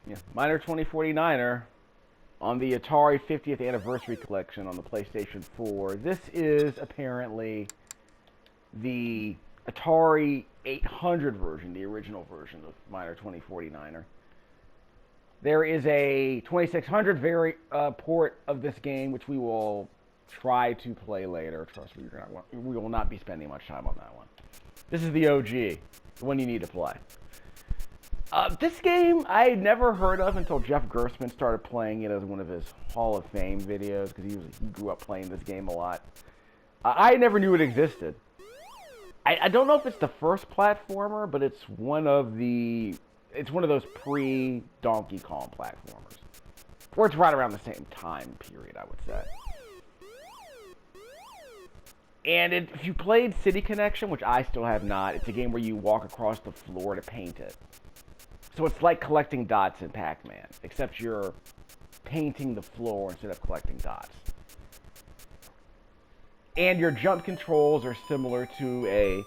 Yeah, Miner 2049er on the Atari 50th Anniversary Collection on the PlayStation 4. This is apparently the Atari 800 version, the original version of Miner 2049er. There is a 2600 port of this game, which we will try to play later. Trust me, we will not be spending much time on that one. This is the OG, the one you need to play. This game I had never heard of until Jeff Gerstmann started playing it as one of his Hall of Fame videos, because he grew up playing this game a lot. I never knew it existed. I don't know if it's the first platformer, but it's one of those pre-Donkey Kong platformers. Or it's right around the same time period, I would say. And if you played City Connection, which I still have not, it's a game where you walk across the floor to paint it. So it's like collecting dots in Pac-Man, except you're painting the floor instead of collecting dots. And your jump controls are similar to a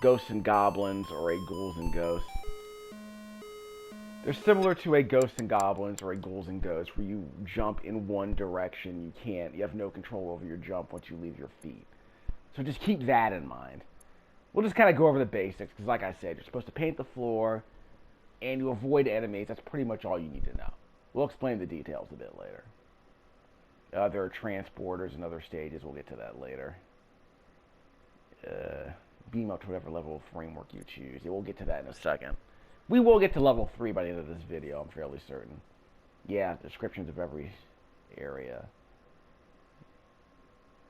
Ghosts and Goblins or a Ghouls and Ghosts. They're similar to a Ghosts and Goblins or a Ghouls and Ghosts, where you jump in one direction. You have no control over your jump once you leave your feet. So just keep that in mind. We'll just kind of go over the basics, because like I said, you're supposed to paint the floor, and you avoid enemies. That's pretty much all you need to know. We'll explain the details a bit later. There are transporters and other stages. We'll get to that later. Beam up to whatever level of framework you choose. Yeah, we'll get to that in a second. We will get to level 3 by the end of this video, I'm fairly certain. Yeah, descriptions of every area.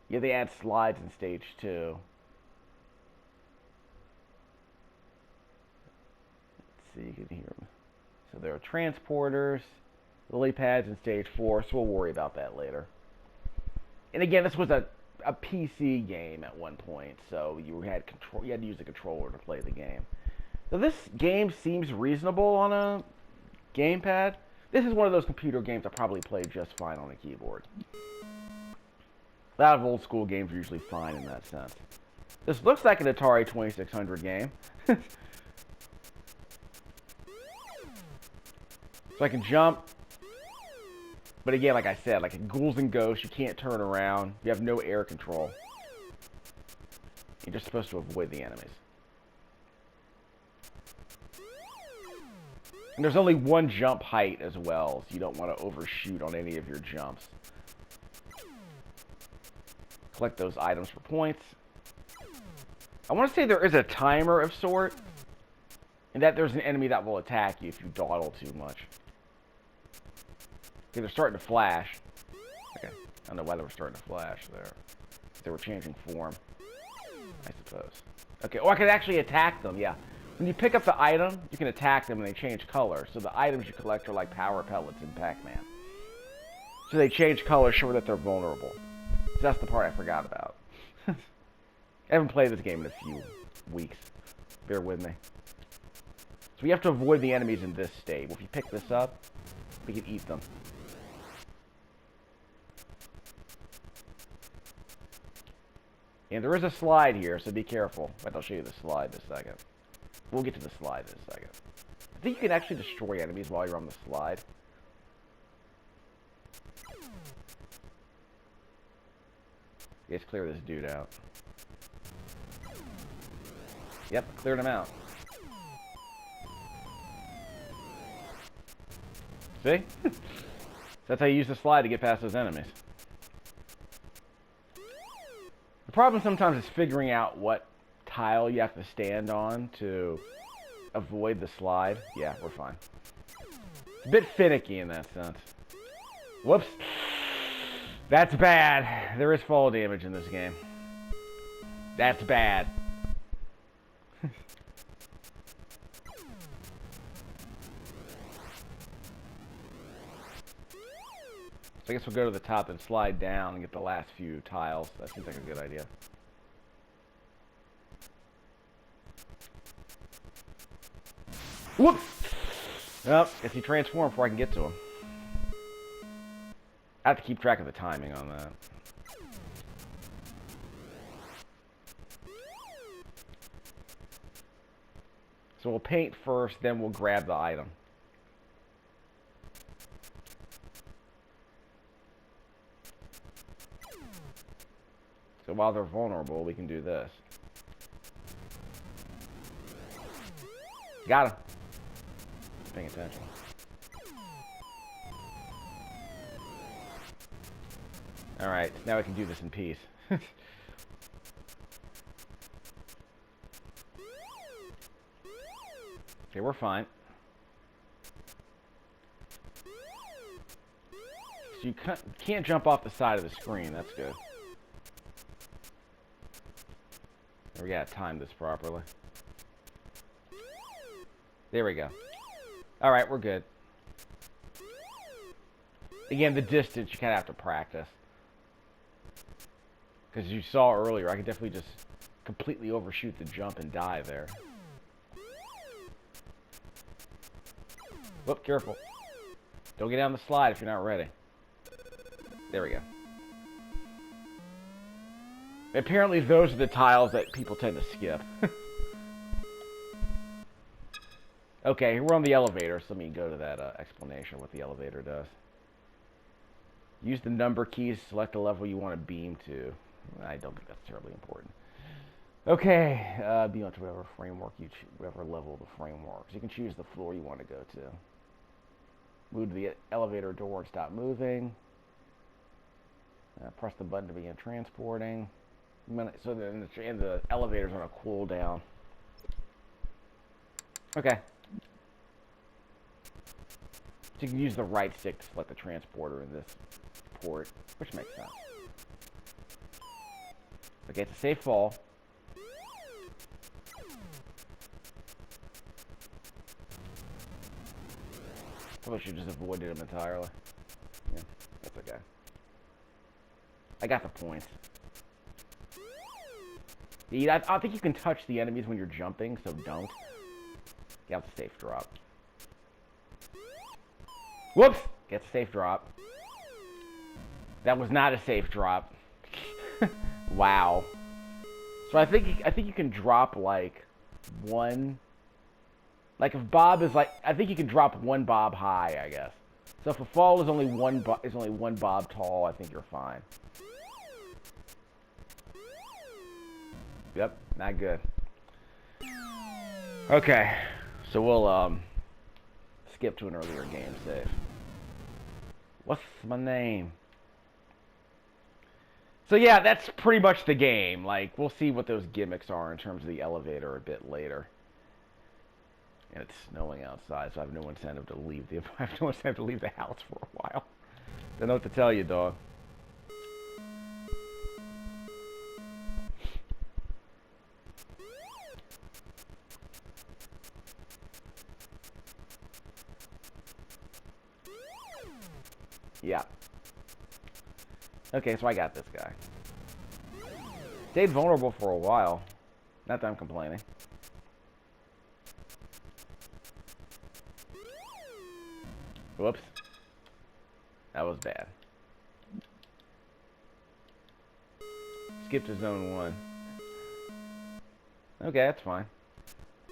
Yeah, they add slides in stage 2. Let's see, you can hear them. So there are transporters, lily pads in stage 4, so we'll worry about that later. And again, this was a PC game at one point, so you had to use a controller to play the game. So this game seems reasonable on a gamepad. This is one of those computer games I probably played just fine on a keyboard. A lot of old school games are usually fine in that sense. This looks like an Atari 2600 game. So I can jump. But again, like I said, like in Ghouls and Ghosts, you can't turn around. You have no air control. You're just supposed to avoid the enemies. And there's only one jump height as well, so you don't want to overshoot on any of your jumps. Collect those items for points. I want to say there is a timer of sort, and that there's an enemy that will attack you if you dawdle too much. Okay, they're starting to flash. Okay, I don't know why they were starting to flash there. They were changing form, I suppose. Okay, oh, I can actually attack them, yeah. When you pick up the item, you can attack them and they change color. So the items you collect are like power pellets in Pac-Man. So they change color, showing that they're vulnerable. So that's the part I forgot about. I haven't played this game in a few weeks. Bear with me. So we have to avoid the enemies in this state. If you pick this up, we can eat them. And there is a slide here, so be careful. But I'll show you the slide in a second. We'll get to the slide in a second. I think you can actually destroy enemies while you're on the slide. Let's clear this dude out. Yep, cleared him out. See? That's how you use the slide to get past those enemies. The problem sometimes is figuring out what tile you have to stand on to avoid the slide. Yeah, we're fine. It's a bit finicky in that sense. Whoops. That's bad. There is fall damage in this game. That's bad. So I guess we'll go to the top and slide down and get the last few tiles. That seems like a good idea. Whoops! Well, guess he transformed before I can get to him. I have to keep track of the timing on that. So we'll paint first, then we'll grab the item. So while they're vulnerable, we can do this. Got him. Paying attention. Alright, now we can do this in peace. Okay, we're fine. So you can't jump off the side of the screen. That's good. We gotta time this properly. There we go. Alright, we're good. Again, the distance, you kind of have to practice. Because as you saw earlier, I could definitely just completely overshoot the jump and die there. Whoop, careful. Don't get down the slide if you're not ready. There we go. Apparently those are the tiles that people tend to skip. Okay, we're on the elevator, so let me go to that explanation of what the elevator does. Use the number keys to select the level you want to beam to. I don't think that's terribly important. Okay, beam up to whatever framework you choose, whatever level of the framework. So you can choose the floor you want to go to. Move to the elevator door and stop moving. Press the button to begin transporting. So then the elevator's on a cooldown. Okay. So you can use the right stick to select the transporter in this port, which makes sense. Okay, it's a safe fall. Probably should just avoided him entirely. Yeah, that's okay. I got the points. Yeah, I think you can touch the enemies when you're jumping, so don't. Get the safe drop. Whoops! Get the safe drop. That was not a safe drop. Wow. So I think you can drop like one. Like if Bob is like, I think you can drop one Bob high, I guess. So if a fall is only one Bob tall, I think you're fine. Yep, not good. Okay, so we'll skip to an earlier game save. What's my name? So yeah, that's pretty much the game. Like, we'll see what those gimmicks are in terms of the elevator a bit later. And it's snowing outside, so I have no incentive to leave the house for a while. Don't know what to tell you, dog. Yeah. Okay, so I got this guy. Stayed vulnerable for a while. Not that I'm complaining. Whoops. That was bad. Skip to zone 1. Okay, that's fine.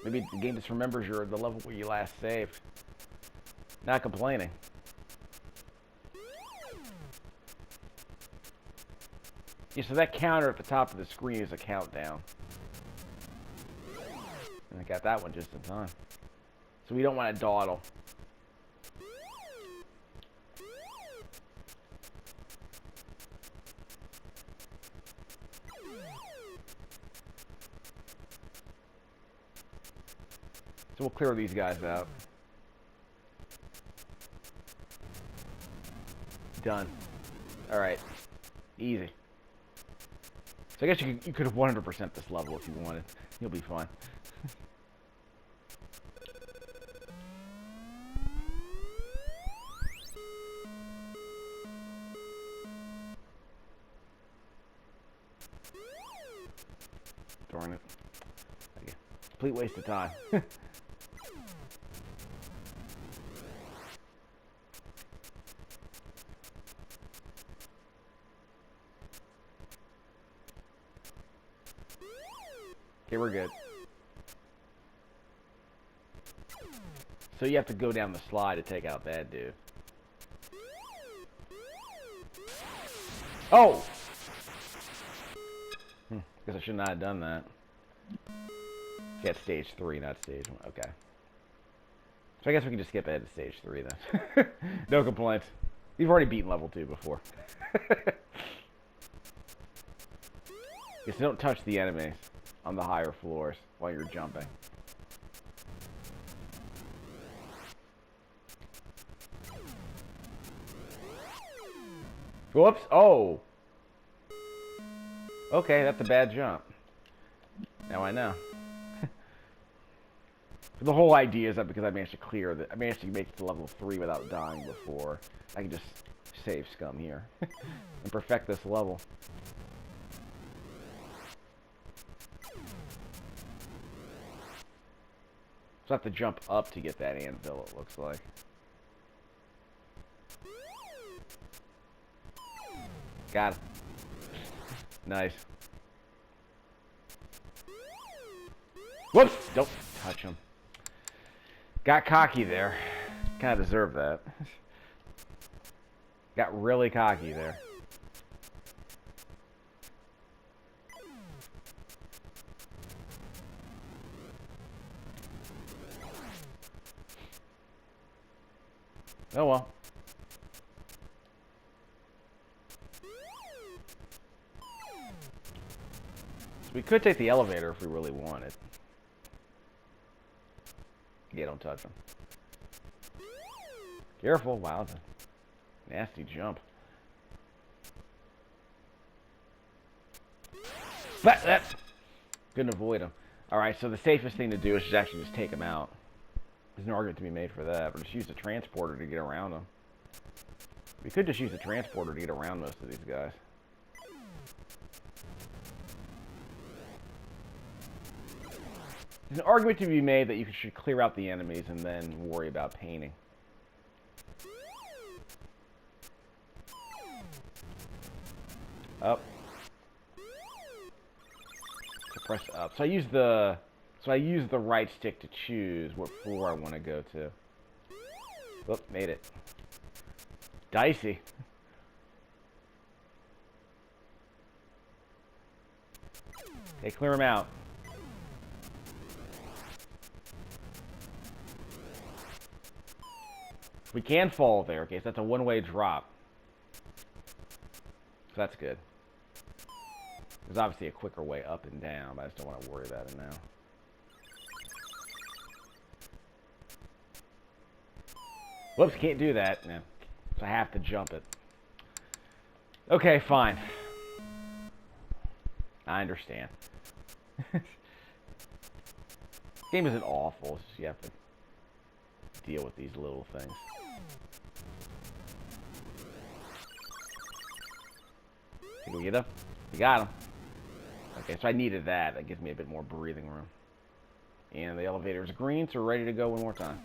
Maybe the game just remembers the level where you last saved. Not complaining. Yeah, so that counter at the top of the screen is a countdown. And I got that one just in time. So we don't want to dawdle. So we'll clear these guys out. Done. Alright. Easy. So I guess you could have 100% this level if you wanted. You'll be fine. Darn it. Okay. Complete waste of time. Okay, we're good. So you have to go down the slide to take out that dude. Oh! Guess I should not have done that. Yeah, stage 3, not stage 1. Okay. So I guess we can just skip ahead to stage 3 then. No complaints. We've already beaten level 2 before. Just don't touch the enemies on the higher floors while you're jumping. Whoops. Oh. Okay, that's a bad jump. Now I know. The whole idea is that because I managed to clear I managed to make it to level 3 without dying before, I can just save scum here and perfect this level. So I have to jump up to get that anvil, it looks like. Got it. Nice. Whoops! Don't touch him. Got cocky there. Kind of deserved that. Got really cocky there. Oh well. We could take the elevator if we really wanted. Yeah, don't touch him. Careful. Wow, it's a nasty jump. But that couldn't avoid him. Alright, so the safest thing to do is actually just take him out. There's no argument to be made for that, but just use the transporter to get around him. We could just use the transporter to get around most of these guys. There's an argument to be made that you should clear out the enemies and then worry about painting. Up. To press up. So I use the right stick to choose what floor I want to go to. Oop, made it. Dicey. Okay, clear them out. We can fall there, okay, so that's a one-way drop. So that's good. There's obviously a quicker way up and down, but I just don't want to worry about it now. Whoops, can't do that. No. So I have to jump it. Okay, fine. I understand. This game isn't awful, it's just you have to deal with these little things. Can we get him? We got him. Okay, so I needed that. That gives me a bit more breathing room. And the elevator is green, so we're ready to go one more time.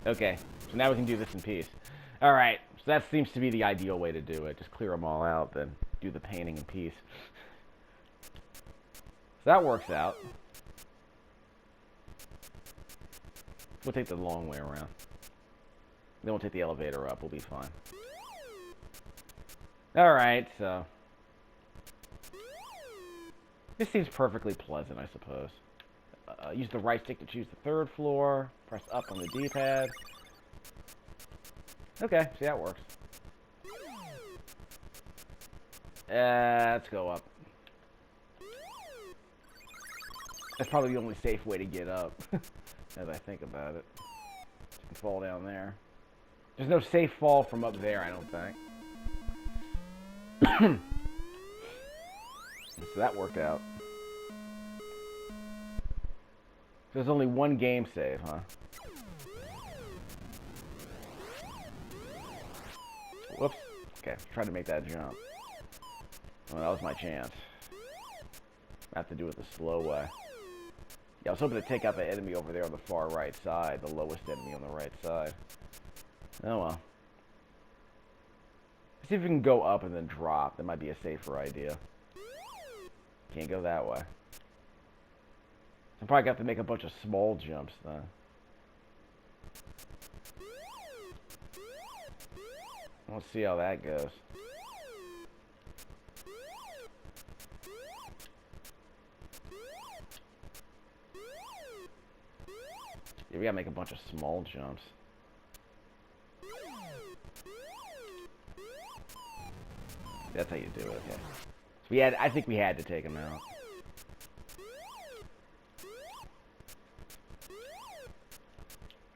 Okay, so now we can do this in peace. Alright, so that seems to be the ideal way to do it. Just clear them all out, then do the painting in peace. So that works out. We'll take the long way around. Then we'll take the elevator up. We'll be fine. Alright, so... this seems perfectly pleasant, I suppose. Use the right stick to choose the third floor. Press up on the D-pad. Okay, see, that works. Let's go up. That's probably the only safe way to get up. As I think about it. You can fall down there. There's no safe fall from up there, I don't think. So that worked out. There's only one game save, huh? Whoops. Okay, trying to make that jump. Well, that was my chance. I have to do it the slow way. Yeah, I was hoping to take out the enemy over there on the far right side, the lowest enemy on the right side. Oh well. Let's see if we can go up and then drop. That might be a safer idea. Can't go that way. I probably got to make a bunch of small jumps then. Let's see how that goes. Yeah, we gotta make a bunch of small jumps. That's how you do it, okay. So I think we had to take him out.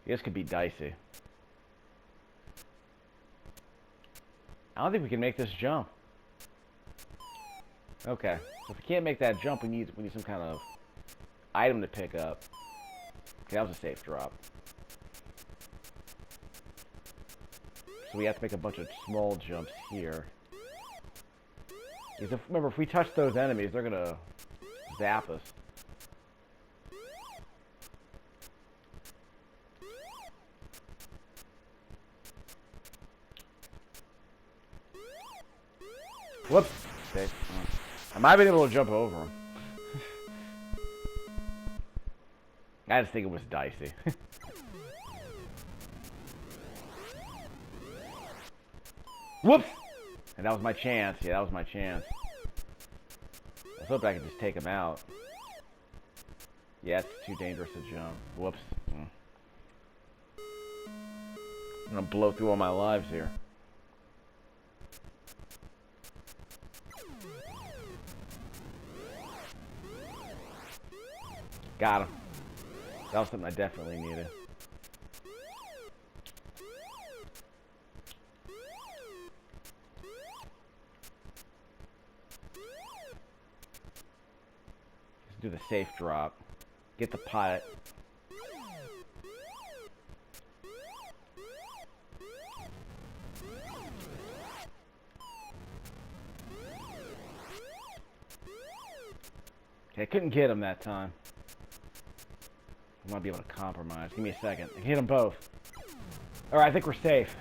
This could be dicey. I don't think we can make this jump. Okay, so if we can't make that jump, we need some kind of item to pick up. Okay, that was a safe drop. So we have to make a bunch of small jumps here. Because remember, if we touch those enemies, they're gonna zap us. Whoops. Okay. I might have been able to jump over him. I just think it was dicey. Whoops! And that was my chance. Yeah, that was my chance. I was hoping I could just take him out. Yeah, it's too dangerous to jump. Whoops. I'm gonna blow through all my lives here. Got him. That was something I definitely needed. Let's do the safe drop. Get the pot. Okay, I couldn't get him that time. I might be able to compromise. Give me a second. I can hit them both. Alright, I think we're safe.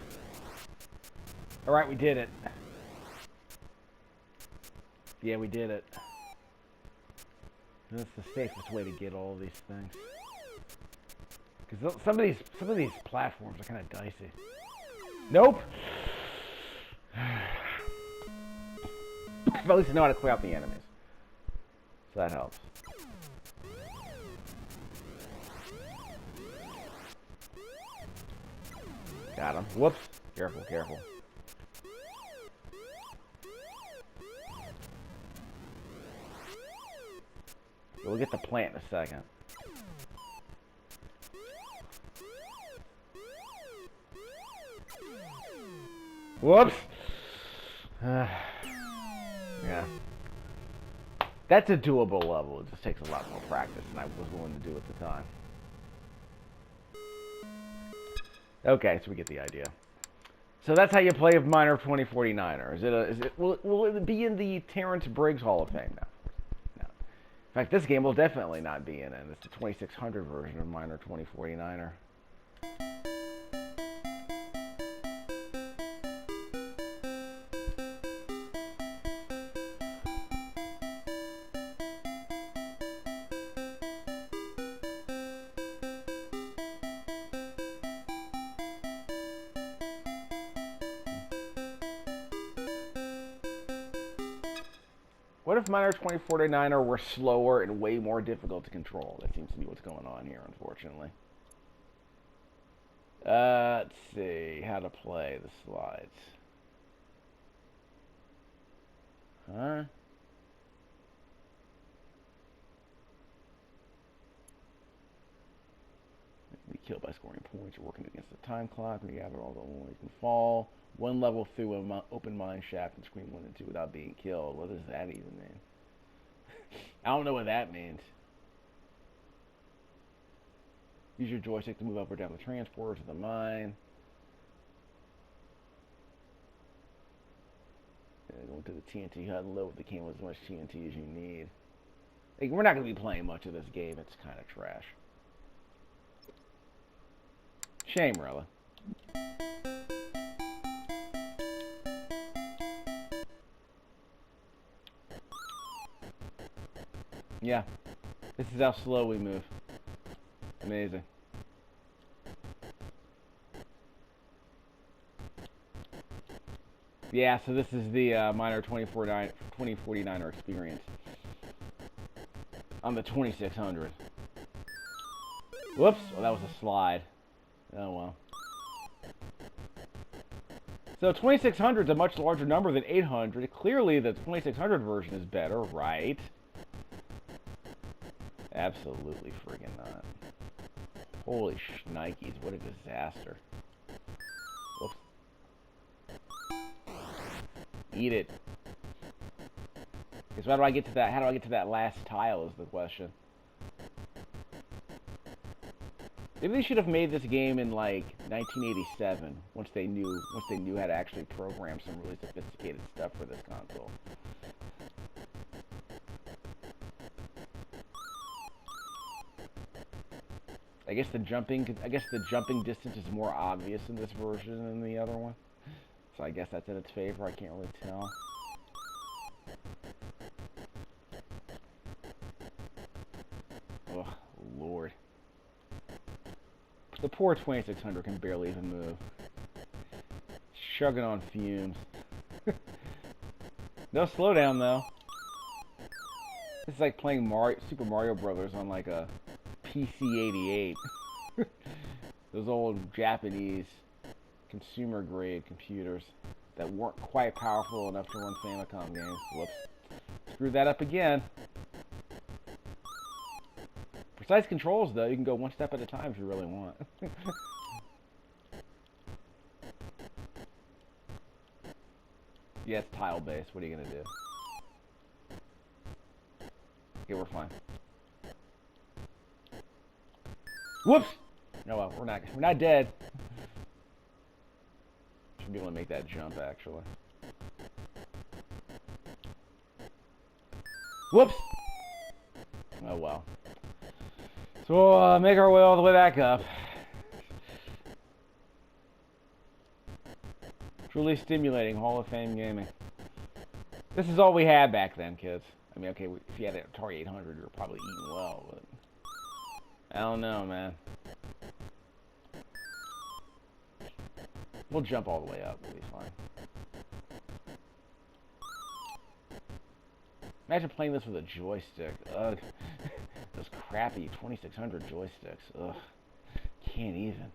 Alright, we did it. Yeah, we did it. That's the safest way to get all these things. Because some of these platforms are kind of dicey. Nope! But at least I know how to clear out the enemies. So that helps. Got him. Whoops. Careful, careful. We'll get the plant in a second. Whoops. Yeah. That's a doable level. It just takes a lot more practice than I was willing to do at the time. Okay, so we get the idea. So that's how you play of Miner 2049er. Will it be in the Terrence Briggs Hall of Fame now? No. In fact, this game will definitely not be in it. It's the 2600 version of Miner 2049er. What if Miner 2049er were slower and way more difficult to control? That seems to be what's going on here, unfortunately. Let's see how to play the slides. Huh? Be killed by scoring points. You're working against the time clock. When you gather all the ones you can fall. One level through an open mine shaft and screen 1 and 2 without being killed. What does that even mean? I don't know what that means. Use your joystick to move up or down the transporter to the mine. Go into the TNT hut and load with the can with as much TNT as you need. Like, we're not going to be playing much of this game. It's kind of trash. Shame, Rella. Yeah. This is how slow we move. Amazing. Yeah, so this is the minor 2049er experience on the 2600. Whoops, well, that was a slide. Oh well. So 2600 is a much larger number than 800. Clearly, the 2600 version is better, right? Absolutely friggin' not. Holy shnikes, what a disaster. Whoops. Eat it. Because how do I get to that? How do I get to that last tile is the question. Maybe they should have made this game in like 1987 once they knew how to actually program some really sophisticated stuff for this console. I guess the jumping distance is more obvious in this version than the other one. So I guess that's in its favor. I can't really tell. Oh, Lord. The poor 2600 can barely even move. Chugging on fumes. No slowdown, though. It's like playing Super Mario Brothers on like a PC-88. Those old Japanese consumer-grade computers that weren't quite powerful enough to run Famicom games. Whoops. Screwed that up again. Precise controls, though, you can go one step at a time if you really want. Yeah, it's tile-based. What are you gonna do? Okay, we're fine. Whoops! No, well, we're not dead. Should be able to make that jump, actually. Whoops! Oh, well. So we'll make our way all the way back up. Truly stimulating Hall of Fame gaming. This is all we had back then, kids. I mean, okay, if you had an Atari 800, you were probably eating well, but I don't know, man. We'll jump all the way up. It'll be fine. Imagine playing this with a joystick. Ugh. Those crappy 2600 joysticks. Ugh. Can't even.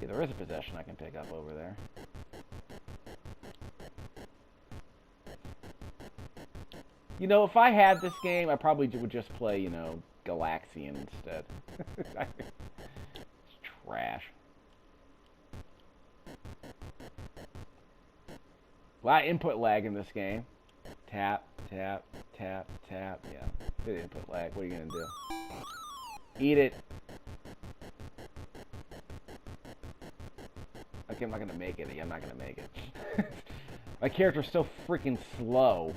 Yeah, there is a possession I can pick up over there. You know, if I had this game, I probably would just play, you know, Galaxian instead. It's trash. A lot of input lag in this game. Tap, tap, tap, tap. Yeah, good input lag. What are you gonna do? Eat it. Okay, I'm not gonna make it. Yeah, I'm not gonna make it. My character's so freaking slow.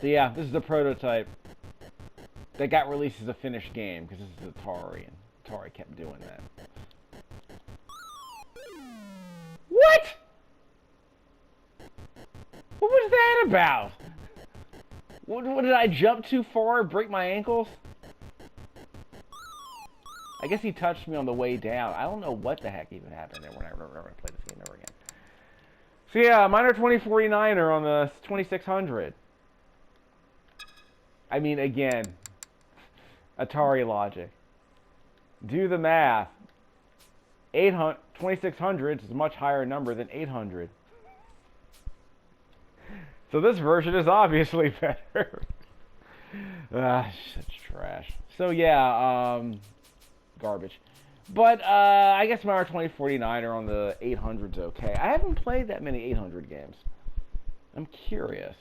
So yeah, this is the prototype that got released as a finished game because this is Atari, and Atari kept doing that. What? What was that about? What did I jump too far? Break my ankles? I guess he touched me on the way down. I don't know what the heck even happened there when I remember to play this game over again. So yeah, minor 2049er on the 2600. I mean, again, Atari logic. Do the math. 2600 is a much higher number than 800. So this version is obviously better. Such trash. So yeah, garbage. But I guess my 2049er on the 800's okay. I haven't played that many 800 games. I'm curious.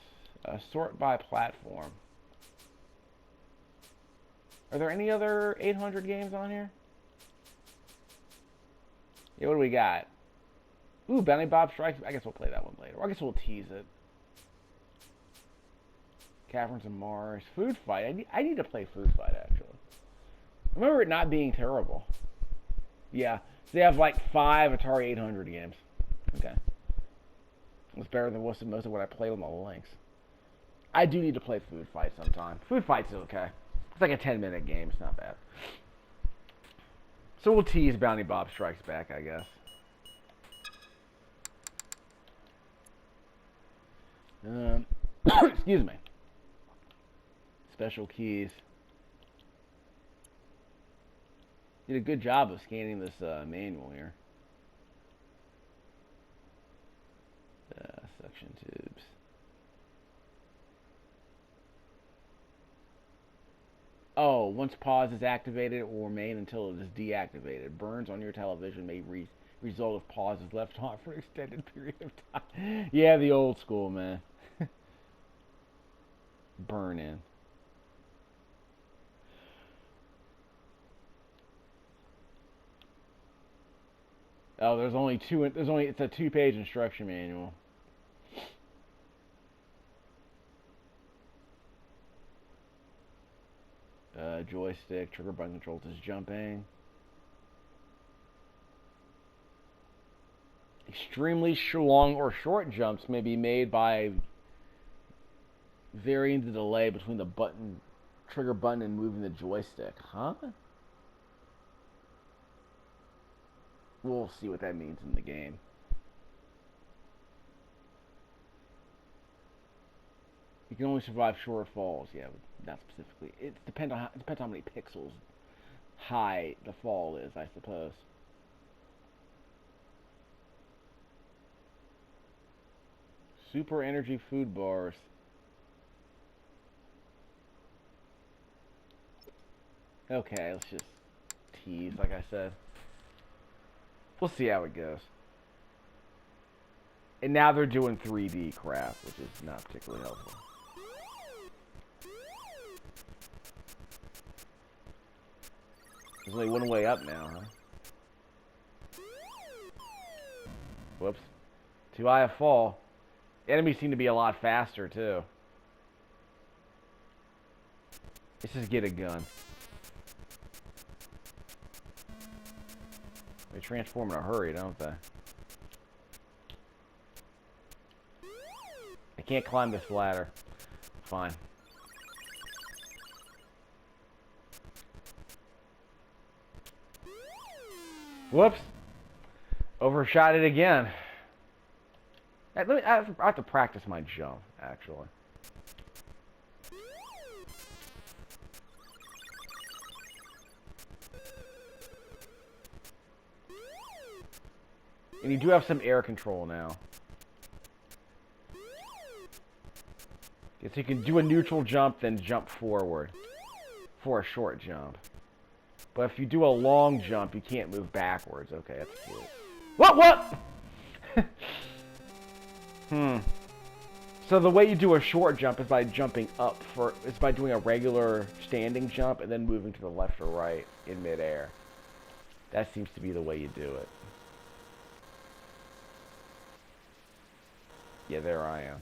Sort by platform. Are there any other 800 games on here? Yeah, what do we got? Ooh, Bounty Bob Strikes. I guess we'll play that one later. Or I guess we'll tease it. Caverns of Mars. Food Fight. I need to play Food Fight, actually. I remember it not being terrible. Yeah. They have like 5 Atari 800 games. Okay. It's better than most of what I played on the Lynx. I do need to play Food Fight sometime. Food Fight's okay. It's like a 10-minute game. It's not bad. So we'll tease Bounty Bob Strikes Back, I guess. Excuse me. Special keys. Did a good job of scanning this manual here. Suction tubes. Oh, once pause is activated, it will remain until it is deactivated. Burns on your television may result if pause is left on for an extended period of time. Yeah, the old school, man. Burn in. Oh, there's only two. It's a 2-page instruction manual. Joystick, trigger button controls is jumping. Extremely long or short jumps may be made by varying the delay between the trigger button and moving the joystick. Huh? We'll see what that means in the game. You can only survive short falls. Yeah, but not specifically. It depends on how many pixels high the fall is, I suppose. Super energy food bars. Okay, let's just tease, like I said. We'll see how it goes. And now they're doing 3D crap, which is not particularly helpful. There's only one way up now, huh? Whoops. Too high a fall. Enemies seem to be a lot faster, too. Let's just get a gun. They transform in a hurry, don't they? I can't climb this ladder. Fine. Whoops. Overshot it again. I have to practice my jump, actually. And you do have some air control now. So you can do a neutral jump, then jump forward for a short jump. But if you do a long jump, you can't move backwards. Okay, that's cute. What? So the way you do a short jump is by jumping up it's by doing a regular standing jump and then moving to the left or right in midair. That seems to be the way you do it. Yeah, there I am.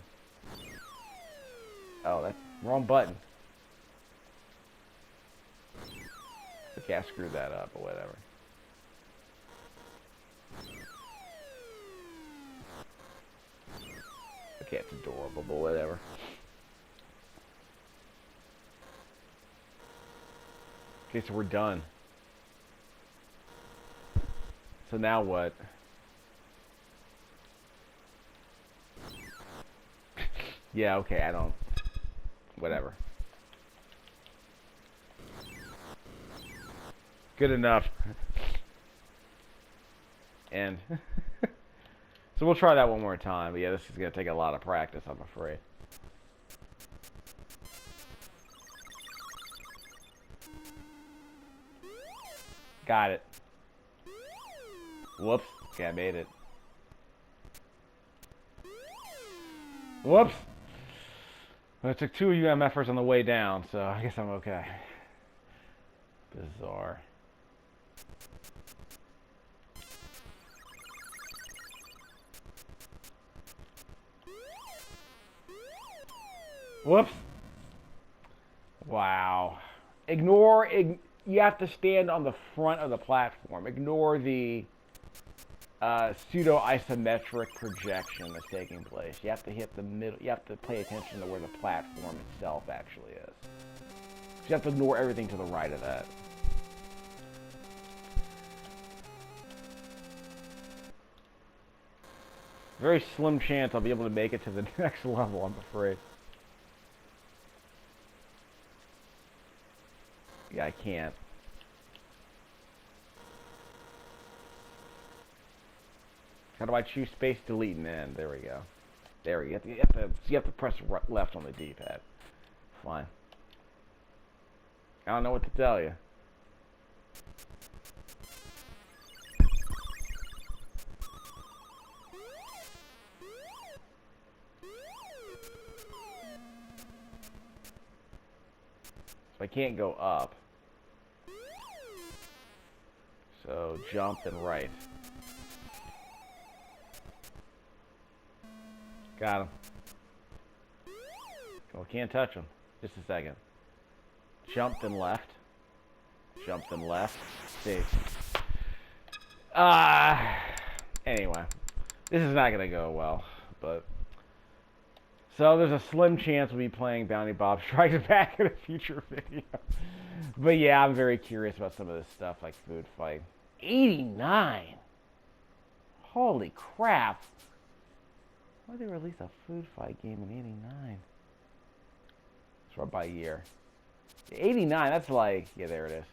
Oh, that's wrong button. Okay, I screwed that up or whatever. Okay, it's adorable, but whatever. Okay, so we're done. So now what? Yeah, okay, I don't... Whatever. Good enough. And... So we'll try that one more time. But yeah, this is going to take a lot of practice, I'm afraid. Got it. Whoops. Okay, I made it. Whoops. Well, it took 2 UMFers on the way down, so I guess I'm okay. Bizarre. Whoops. Wow. You have to stand on the front of the platform. Ignore the pseudo-isometric projection that's taking place. You have to hit the middle. You have to pay attention to where the platform itself actually is. So you have to ignore everything to the right of that. Very slim chance I'll be able to make it to the next level, I'm afraid. Yeah, I can't. How do I choose space, delete, and end? There we go. There we go. You have to press left on the D-pad. Fine. I don't know what to tell you. So I can't go up. So jump and right. Got him. Well, can't touch him. Just a second. Jump then left. Jump then left. See. Anyway. This is not gonna go well, but so there's a slim chance we'll be playing Bounty Bob Strikes Back in a future video. But yeah, I'm very curious about some of this stuff, like Food Fight. 89! Holy crap! Why did they release a Food Fight game in 89? It's right by year. 89, that's like, yeah, there it is.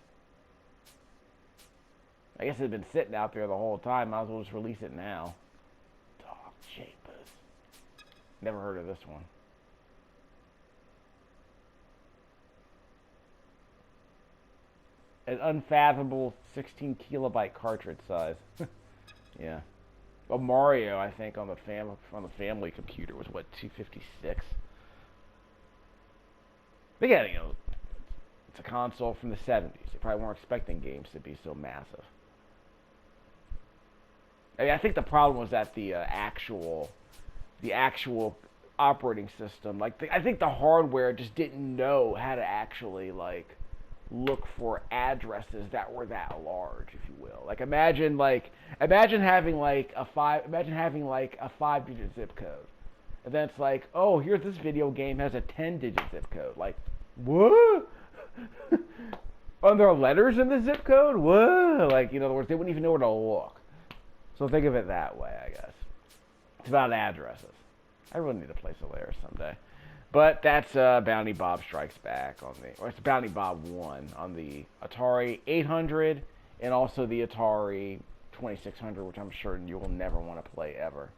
I guess it had been sitting out there the whole time. Might as well just release it now. Dog Japers. Never heard of this one. An unfathomable 16 kilobyte cartridge size. Yeah. Well, Mario, I think, on the family computer was what, 256. But yeah, you know, it's a console from the 70s. They probably weren't expecting games to be so massive. I mean, I think the problem was that the actual operating system, like I think the hardware just didn't know how to actually like look for addresses that were that large, if you will. Like imagine having like a 5-digit zip code, and then it's like, oh, here's this video game has a 10-digit zip code. Like, what? Are there letters in the zip code? What? Like, in other words, they wouldn't even know where to look. So think of it that way, I guess. It's about addresses. I really need to play Solaris someday. But that's Bounty Bob Strikes Back on the, or it's Bounty Bob 1 on the Atari 800 and also the Atari 2600, which I'm sure you'll never want to play ever.